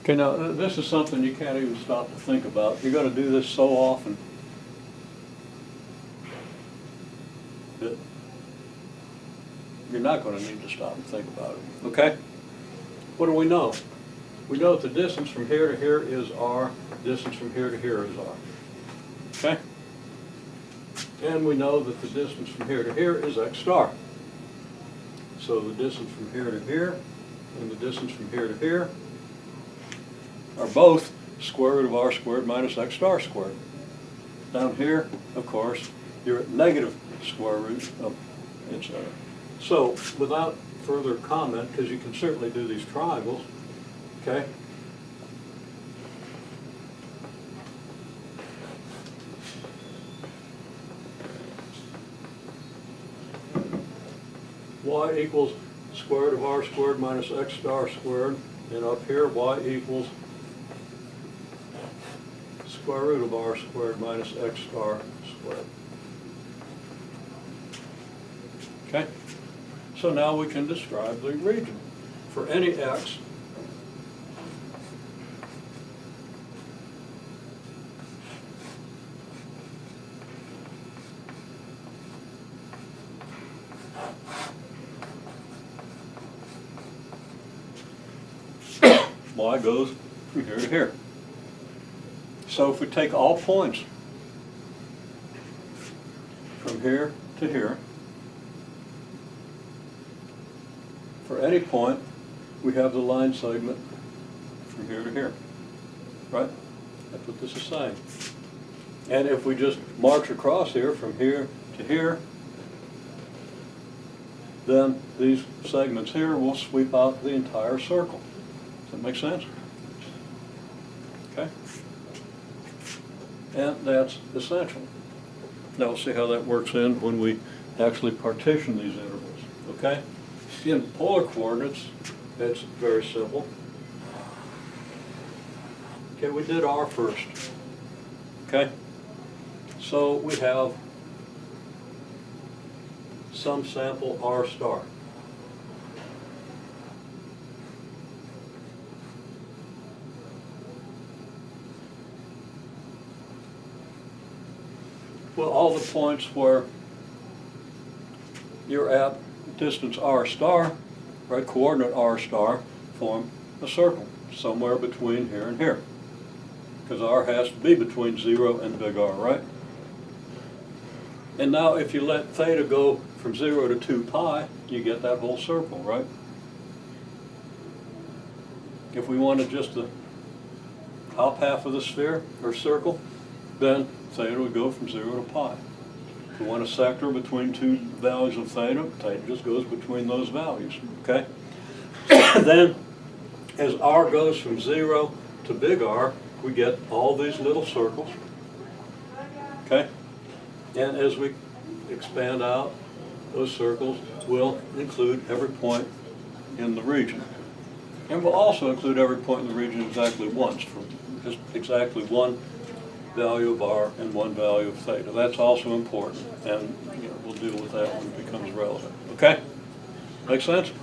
Okay, now this is something you can't even stop to think about. You're going to do this so often that you're not going to need to stop and think about it. Okay? What do we know? We know that the distance from here to here is r, distance from here to here is r. Okay? And we know that the distance from here to here is x star. So the distance from here to here and the distance from here to here are both square root of r squared minus x star squared. Down here, of course, you're at negative square root of etc. So without further comment, because you can certainly do these triangles, okay? Y equals square root of r squared minus x star squared, and up here y equals square root of r squared minus x star squared. Okay? So now we can describe the region. For any x, y goes from here to here. So if we take all points from here to here, for any point, we have the line segment from here to here, right? That's what this is saying. And if we just march across here from here to here, then these segments here will sweep out the entire circle. Does that make sense? Okay? And that's essential. Now we'll see how that works in when we actually partition these intervals, okay? In polar coordinates, it's very simple. Okay, we did r first, okay? So we have some sample r star. Well, all the points where you're at distance r star, right, coordinate r star, form a circle somewhere between here and here. Because r has to be between 0 and big R, right? And now if you let theta go from 0 to 2 pi, you get that whole circle, right? If we wanted just the top half of the sphere or circle, then theta would go from 0 to pi. If we want a sector between two values of theta, theta just goes between those values, okay? Then, as r goes from 0 to big R, we get all these little circles, okay? And as we expand out, those circles will include every point in the region. And we'll also include every point in the region exactly once, for just exactly one value of r and one value of theta. That's also important, and we'll deal with that when it becomes relevant. Okay? Make sense?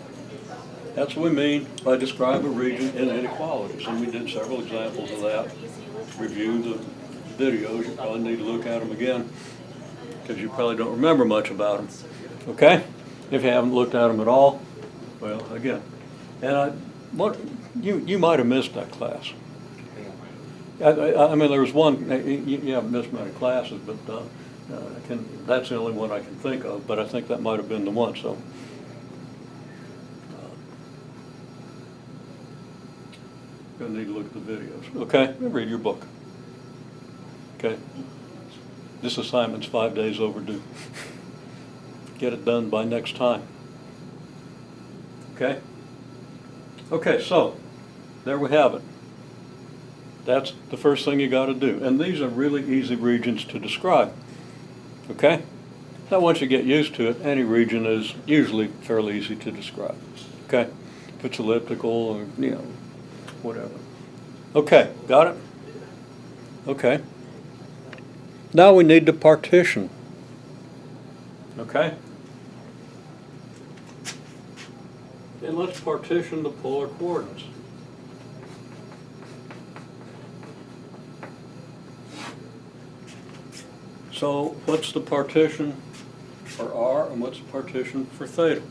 That's what we mean by describe a region in inequalities, and we did several examples of that. Review the videos. You probably need to look at them again, because you probably don't remember much about them. Okay? If you haven't looked at them at all, well, again. And you might have missed that class. I mean, there was one, you haven't missed many classes, but that's the only one I can think of, but I think that might have been the one, so. Gonna need to look at the videos. Okay, read your book. Okay. This assignment's 5 days overdue. Get it done by next time. Okay? Okay, so there we have it. That's the first thing you got to do. And these are really easy regions to describe. Okay? Now once you get used to it, any region is usually fairly easy to describe. Okay? If it's elliptical or, whatever. Okay, got it? Okay. Now we need to partition. Okay? And let's partition the polar coordinates. So what's the partition for r and what's the partition for theta?